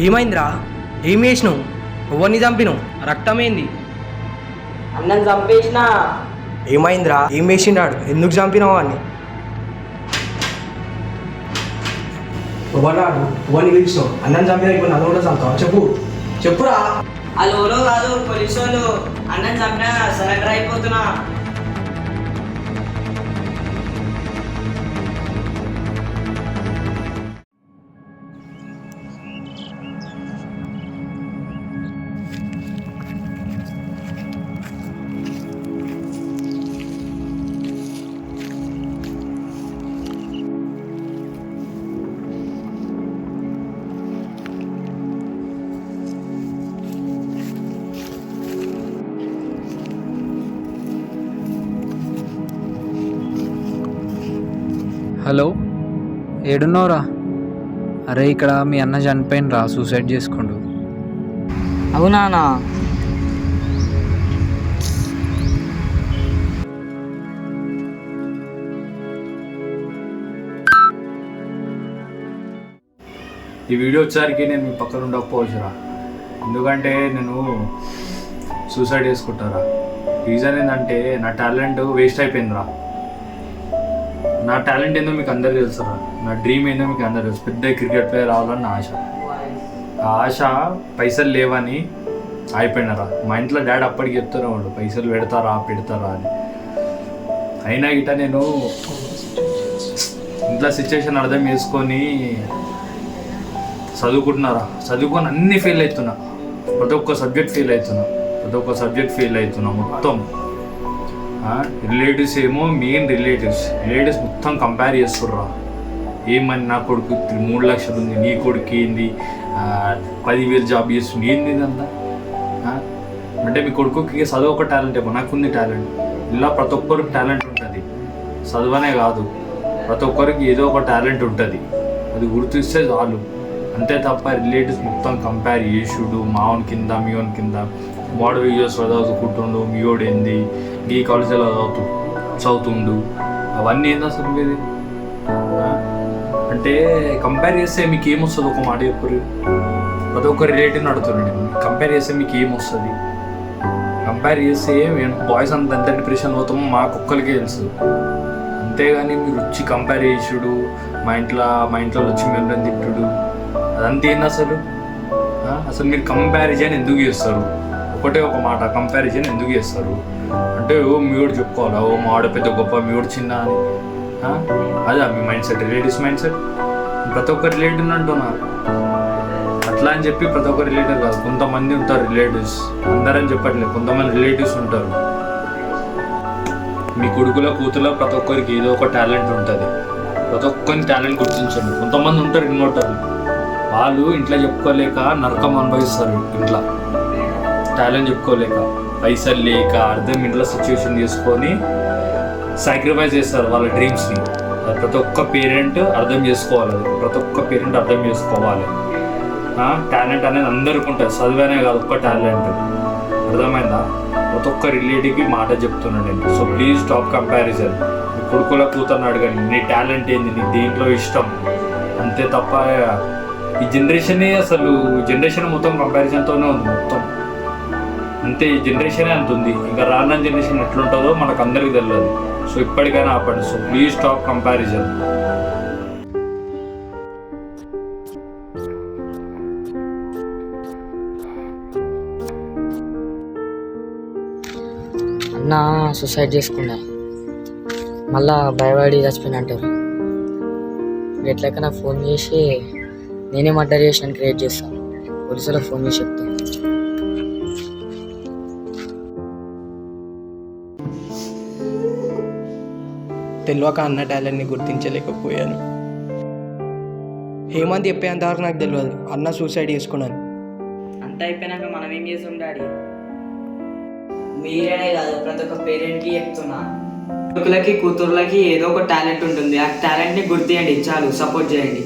ఏమైందిరా? ఏం చేసినావు? ఎవరిని చంపినావు? రక్తమేంది? అన్నం చంపేసిన. ఏమైందిరా? ఏం వేసిండాడు? ఎందుకు చంపినావు అని? ఎవరాడు? ఎవరిని పిలిచినావు? అన్నం చంపినా ఇప్పుడు నన్ను కూడా చంపుతావు? చెప్పురా. వాళ్ళు కాదు, పోలీసు వాళ్ళు. అన్నం చంపినా సరెండర్ అయిపోతున్నా. హలో, ఏడున్నావురా? అరే, ఇక్కడ మీ అన్న చనిపోయినరా, సూసైడ్ చేసుకోండు. అవునానా? ఈ వీడియో వచ్చేసరికి నేను మీ పక్కన ఉండకపోవచ్చురా, ఎందుకంటే నేను సూసైడ్ చేసుకుంటారా. రీజన్ ఏంటంటే నా టాలెంట్ వేస్ట్ అయిపోయిందిరా. నా టాలెంట్ ఏందో మీకు అందరు తెలుసురా, నా డ్రీమ్ ఏందో మీకు అందరు తెలుసు. పెద్ద క్రికెట్ ప్లేయర్ అవ్వాలని నా ఆశ. ఆ ఆశ పైసలు లేవని అయిపోయినారా. మా ఇంట్లో డాడీ అప్పటికి చెప్తారా, వాళ్ళు పైసలు పెడతారా అని. అయినా గిట నేను ఇంట్లో సిచ్యువేషన్ అర్థం చేసుకొని చదువుకొని అన్నీ ఫెయిల్ అవుతున్నా. ప్రతి ఒక్క సబ్జెక్ట్ ఫెయిల్ అవుతున్నా మొత్తం. రిలేటివ్స్ ఏమో మెయిన్ రిలేటివ్స్ మొత్తం కంపేర్ చేస్తుర్రా. ఏమని నా కొడుకు 3 లక్షలు ఉంది, నీ కొడుకు ఏంది 10,000 జాబ్ చేస్తుంది, ఏంది ఇదంతా? అంటే మీ కొడుకుకి చదువు ఒక టాలెంట్ ఏమో, నాకుంది టాలెంట్. ఇలా ప్రతి ఒక్కరికి టాలెంట్ ఉంటుంది, చదువనే కాదు, ప్రతి ఒక్కరికి ఏదో ఒక టాలెంట్ ఉంటుంది. అది గుర్తిస్తే చాలు. అంతే తప్ప రిలేటివ్స్ మొత్తం కంపేర్ చేసుడు, మావన్ కింద మీవన్ కింద వాడు యూఎస్లో చదువుకుంటుండు, మీవాడు ఏంది ఈ కాలేజీలో చదువుతుండు, అవన్నీ ఏంది అసలు ఇది? అంటే కంపేర్ చేస్తే మీకు ఏమొస్తుంది? ఒక మాట చెప్పరు. ప్రతి ఒక్క రిలేటివ్ని అడుగుతున్నాడు, కంపేర్ చేస్తే మీకు ఏమొస్తుంది? కంపేర్ చేస్తే బాయ్స్ ఎంత డిప్రెషన్ పోతామో మాకు ఒక్కరికే తెలుసు. అంతేగాని మీరు వచ్చి కంపేర్ చేసుడు, మా ఇంట్లో వచ్చి మిమ్మల్ని తిట్టుడు, అదంతా ఏంది అసలు? అసలు మీరు కంపారిజన్ ఎందుకు చేస్తారు? ఒకటే ఒక మాట, కంపారిజన్ ఎందుకు చేస్తారు అంటే మీవాడు చెప్పుకోవాలా, మా ఆడ పెద్ద గొప్ప, మీవాడు చిన్న అని. అదా మీ mind set, relatives mind set. ప్రతి ఒక్క రిలేటివ్ అంటున్నారు అట్లా అని చెప్పి. ప్రతి ఒక్క రిలేటివ్ కాదు, కొంతమంది ఉంటారు రిలేటివ్స్, అందరని చెప్పట్లేదు, కొంతమంది రిలేటివ్స్ ఉంటారు. మీ కొడుకుల కూతుల ప్రతి ఒక్కరికి ఏదో ఒక టాలెంట్ ఉంటుంది. ప్రతి ఒక్కరిని టాలెంట్ గుర్తించండి. కొంతమంది ఉంటారు ఇన్వర్టర్లు, వాళ్ళు ఇంట్లో చెప్పుకోలేక నరకం అనుభవిస్తారు. ఇంట్లో టాలెంట్ చెప్పుకోలేక, పైసలు లేక, ఇంట్లో సిచ్యువేషన్ చేసుకొని సాక్రిఫైస్ చేస్తారు వాళ్ళ డ్రీమ్స్ని. అది ప్రతి ఒక్క పేరెంట్ అర్థం చేసుకోవాలి. టాలెంట్ అనేది అందరికీ ఉంటుంది, చదివేనే కాదు, ఒక్క టాలెంట్. అర్థమైందా? ప్రతి ఒక్క రిలేటివ్కి మాట చెప్తున్నాను నేను. So please stop comparison. మీ కొడుకుల కూతుర్ని అడగండి, నీ టాలెంట్ ఏంది, నీ దేంట్లో ఇష్టం. అంతే తప్ప ఈ జనరేషన్ మొత్తం కంపారిజన్తోనే ఉంది మొత్తం. అంతే, ఈ జనరేషనే అంత ఉంది. ఇంకా రానున్న జనరేషన్ ఎట్లుంటుందో మనకు అందరికీ తెలియదు. సో ఇప్పటికైనా ఆపండి. So please stop comparison. అన్న సూసైడ్ చేసుకున్నా, మళ్ళా భయపడి చచ్చిపోయిన అంటారు. ఎట్లయినా ఫోన్ చేసి నేనే మర్డర్ చేసిన క్రియేట్ చేస్తాను, పోలీసులకు ఫోన్ చేసి చెప్తాను. తెలియక అన్న టాలెంట్ని గుర్తించలేకపోయాను. ఏమంది చెప్పేంతవరకు నాకు తెలియదు అన్న సూసైడ్ చేసుకున్నాను. అంత అయిపోయినాక మనం ఏం చేసి ఉండాలి? మీరేనే కాదు, ప్రతి ఒక్క పేరెంట్కి చెప్తున్నా, కొడుకులకి కూతుర్లకి ఏదో ఒక టాలెంట్ ఉంటుంది. ఆ టాలెంట్ని గుర్తియండి చాలు, సపోర్ట్ చేయండి.